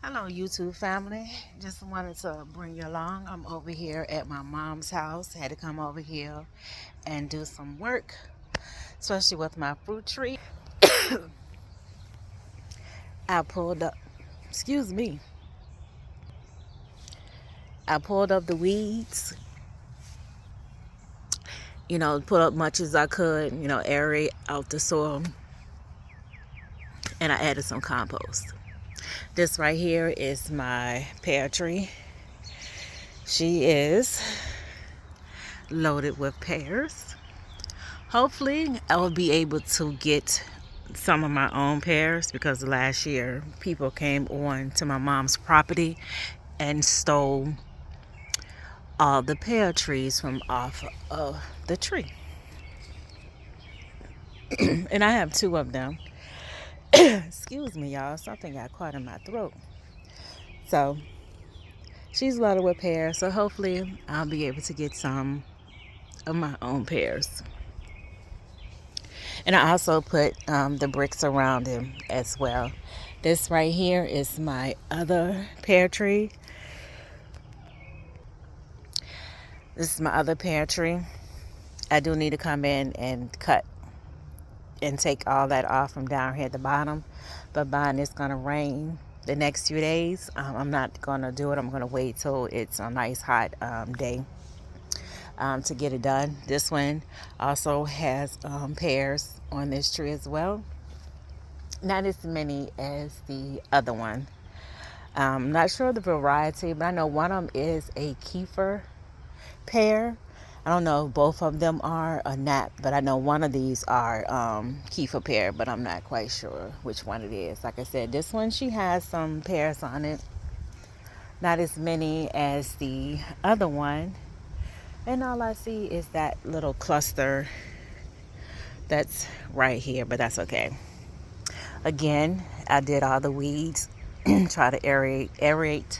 Hello, YouTube family. Just wanted to bring you along. I'm over here at my mom's house. Had to come over here and do some work, especially with my fruit tree. I pulled up, excuse me, I pulled up the weeds, put up much as I could, aerate out the soil, and I added some compost. This right here is my pear tree. She is loaded with pears. Hopefully, I will be able to get some of my own pears because last year people came on to my mom's property and stole all the pear trees from off of the tree. And I have two of them. Excuse me, y'all. Something got caught in my throat. So she's loaded with pears. So hopefully I'll be able to get some of my own pears. And I also put the bricks around him as well. This right here is my other pear tree. This is my other pear tree. I do need to come in and cut and take all that off from down here at the bottom. But being it's going to rain the next few days, I'm not going to do it. I'm going to wait till it's a nice hot day to get it done. This one also has pears on this tree as well. Not as many as the other one. I'm not sure the variety, but I know one of them is a kefir pear. I don't know if both of them are or not, but I know one of these are kefir pear, but I'm not quite sure which one it is. Like I said, this one, she has some pears on it. Not as many as the other one. And all I see is that little cluster that's right here, but that's okay. Again, I did all the weeds, try to aerate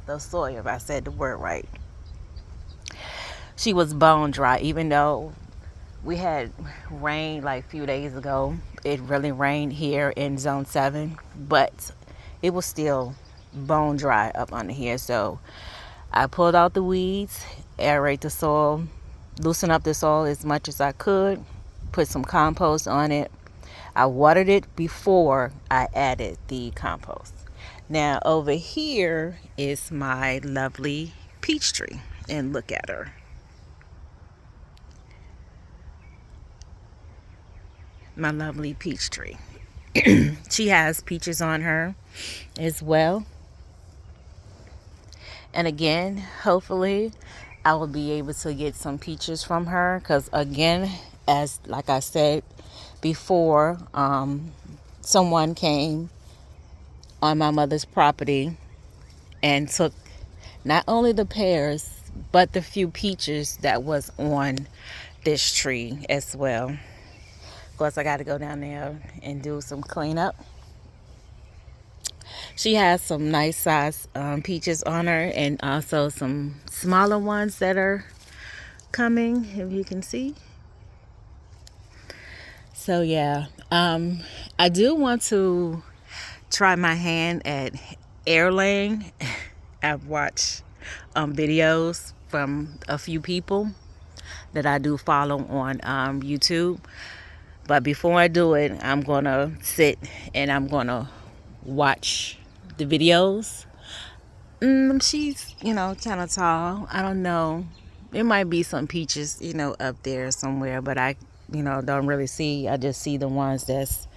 the soil, if I said the word right. She was bone dry, even though we had rain like a few days ago. It really rained here in zone 7, but it was still bone dry up under here. So I pulled out the weeds, aerate the soil, loosen up the soil as much as I could, put some compost on it. I watered it before I added the compost. Now over here is my lovely peach tree, and look at her. My lovely peach tree. She has peaches on her as well. And again, hopefully I will be able to get some peaches from her because again, as like I said before, someone came on my mother's property and took not only the pears but the few peaches that was on this tree as well. Of course, I got to go down there and do some cleanup. She has some nice size peaches on her and also some smaller ones that are coming, if you can see. So yeah, I do want to try my hand at air laying. I've watched videos from a few people that I do follow on YouTube. But before I do it, I'm going to sit and I'm going to watch the videos. She's, kind of tall. I don't know. There might be some peaches, up there somewhere. But I, don't really see. I just see the ones that's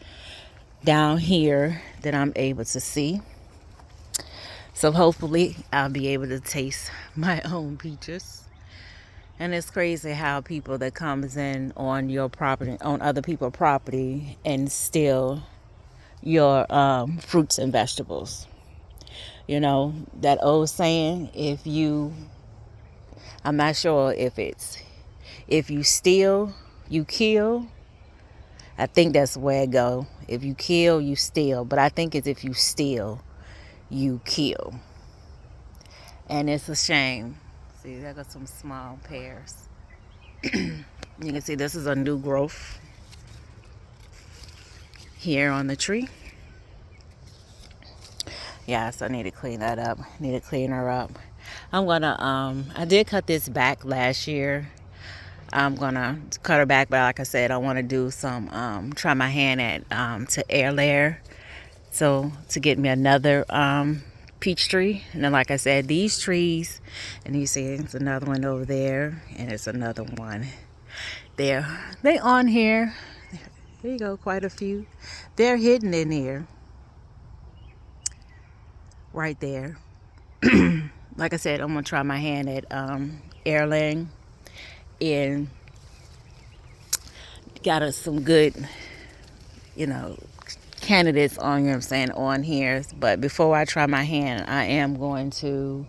down here that I'm able to see. So hopefully I'll be able to taste my own peaches. And it's crazy how people that comes in on your property, on other people's property, and steal your fruits and vegetables. That old saying, I'm not sure if you steal, you kill. I think that's where it go. If you kill, you steal. But I think it's if you steal, you kill. And it's a shame. See, there got some small pears. You can see this is a new growth here on the tree. Yeah, so I need to clean that up. Need to clean her up. I'm gonna I did cut this back last year. I'm gonna cut her back, but like I said, I want to do some try my hand at to air layer, so to get me another peach tree. And then like I said, these trees, and you see it's another one over there, and it's another one there. They on here. There you go, quite a few. They're hidden in here, right there. Like I said, I'm gonna try my hand at air laying, and got us some good, you know, candidates on, you know what I'm saying, on here. But before I try my hand, I am going to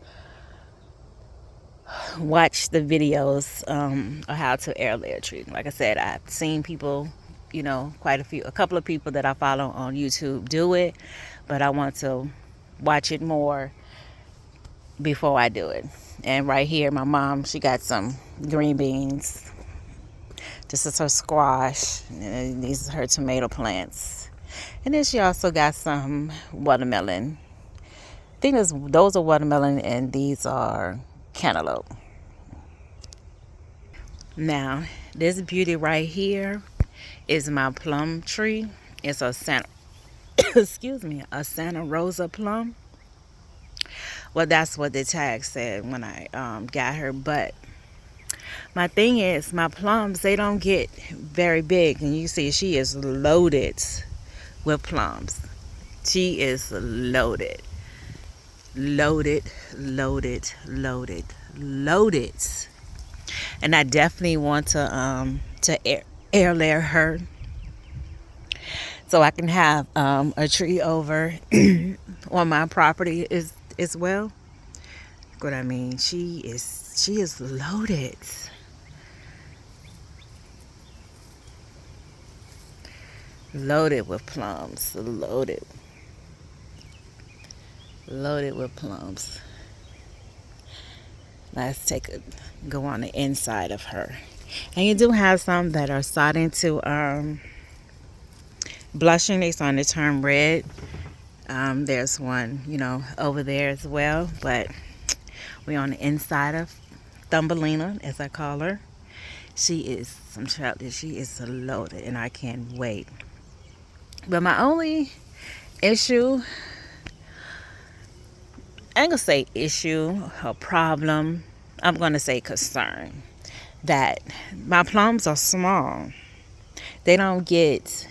watch the videos of how to air layer tree. Like I said, I've seen people, you know, a couple of people that I follow on YouTube do it, but I want to watch it more before I do it. And right here, my mom, she got some green beans. This is her squash, and these are her tomato plants. And then she also got some watermelon. I think those are watermelon, and these are cantaloupe. Now, this beauty right here is my plum tree. It's a Santa, excuse me, a Santa Rosa plum. Well, that's what the tag said when I got her. But my thing is, my plums, they don't get very big. And you see, she is loaded with plums. She is loaded. Loaded, loaded, loaded, loaded. And I definitely want to air layer her, so I can have a tree over on my property as well. What I mean, she is loaded. Loaded with plums. Loaded with plums. Let's go on the inside of her. And you do have some that are starting to blushing. They're starting to turn red. There's one, you know, over there as well. But we're on the inside of Thumbelina, as I call her. She is loaded, and I can't wait. But my only issue, I ain't gonna say issue or problem, I'm gonna say concern, that my plums are small. They don't get,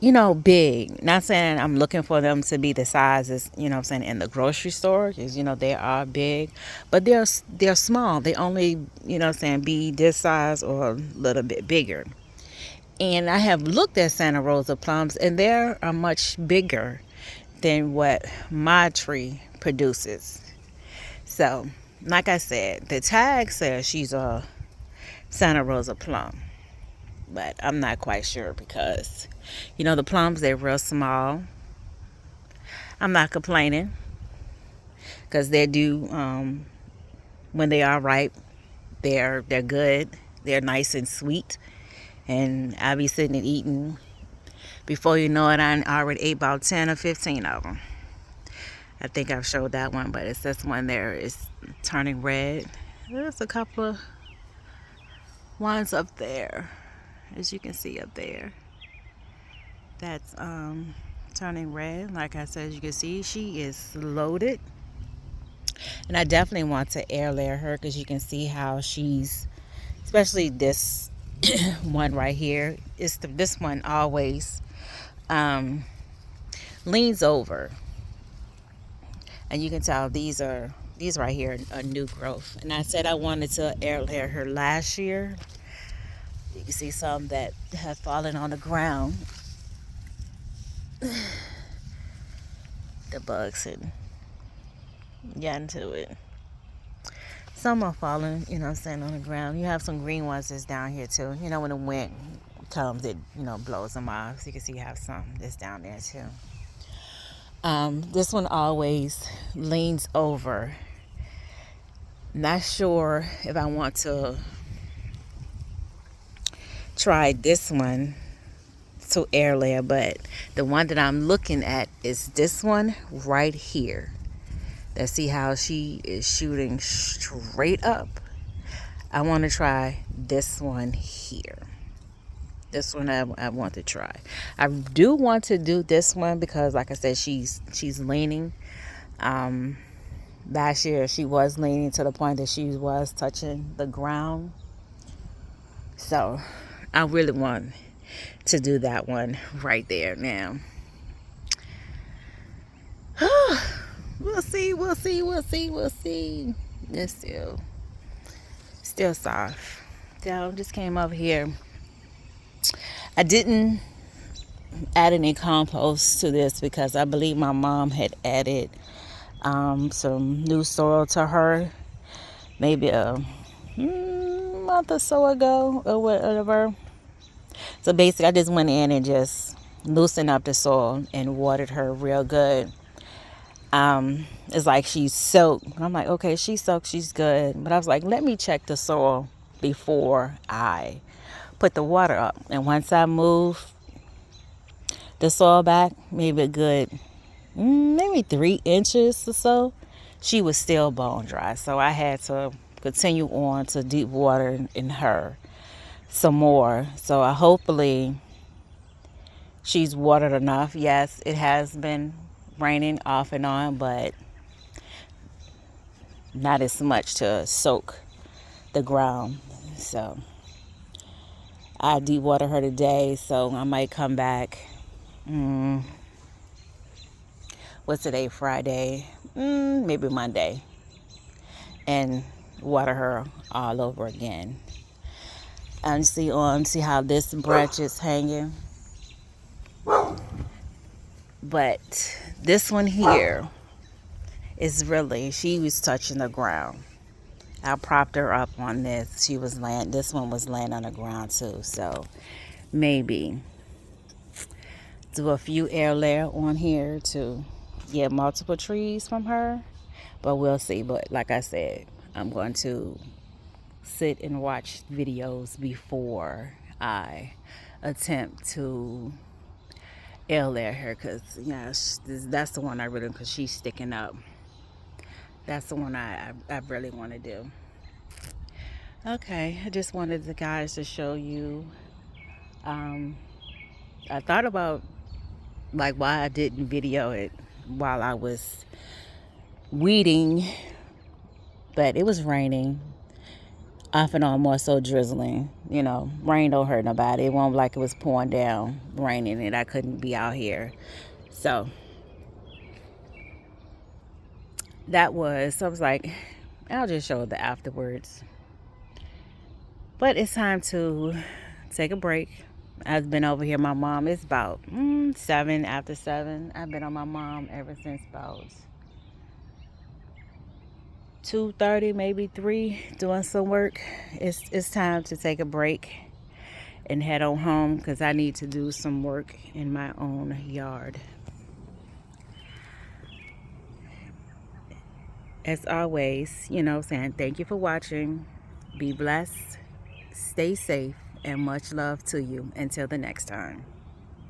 you know, big. Not saying I'm looking for them to be the sizes, you know what I'm saying, in the grocery store, because, you know, they are big, but they're small. They only, you know what I'm saying, be this size or a little bit bigger. And I have looked at Santa Rosa plums, and they are much bigger than what my tree produces. So, like I said, the tag says she's a Santa Rosa plum, but I'm not quite sure because, you know, the plums, they're real small. I'm not complaining because they do, when they are ripe, they're good. They're nice and sweet, and I'll be sitting and eating. Before you know it, I already ate about 10 or 15 of them. I think I've showed that one, but it's this one there is turning red. There's a couple of ones up there, as you can see up there. That's turning red. Like I said, as you can see, she is loaded. And I definitely want to air layer her because you can see how she's, especially this one right here. This one always leans over, and you can tell these right here are new growth. And I said I wanted to air layer her last year. You can see some that have fallen on the ground. The bugs had gotten to it. Some are falling, you know what I'm saying, on the ground. You have some green ones that's down here too. You know, when the wind comes, it, you know, blows them off. So you can see you have some that's down there too. This one always leans over. Not sure if I want to try this one to air layer, but the one that I'm looking at is this one right here. Let's see how she is shooting straight up. I want to try this one here. This one I want to try. I do want to do this one because, like I said, she's leaning. Last year she was leaning to the point that she was touching the ground. So I really want to do that one right there now. We'll see. It's still soft. So just came over here. I didn't add any compost to this because I believe my mom had added some new soil to her maybe a month or so ago or whatever. So basically I just went in and just loosened up the soil and watered her real good. It's like she's soaked. I'm like, okay, she's soaked, she's good. But I was like, let me check the soil before I put the water up. And once I move the soil back, maybe a good maybe 3 inches or so, she was still bone dry. So I had to continue on to deep water in her some more. So hopefully she's watered enough. Yes, it has been raining off and on, but not as much to soak the ground. So I deep water her today, so I might come back. What's today? Friday? Maybe Monday, and water her all over again. And see how this branch is hanging. But this one here is really, she was touching the ground. I propped her up on this. This one was laying on the ground too. So maybe do a few air layer on here to get multiple trees from her. But we'll see. But like I said, I'm going to sit and watch videos before I attempt to air layer her, because that's the one I really, because she's sticking up. That's the one I really want to do. Okay, I just wanted the guys to show you. I thought about like why I didn't video it while I was weeding, but it was raining off and on, more so drizzling. Rain don't hurt nobody. It wasn't like it was pouring down raining and I couldn't be out here. So I was like, I'll just show the afterwards. But it's time to take a break. I've been over here. My mom is about 7 after 7. I've been on my mom ever since about 2:30, maybe 3, doing some work. It's time to take a break and head on home because I need to do some work in my own yard. As always, saying thank you for watching. Be blessed, stay safe, and much love to you. Until the next time.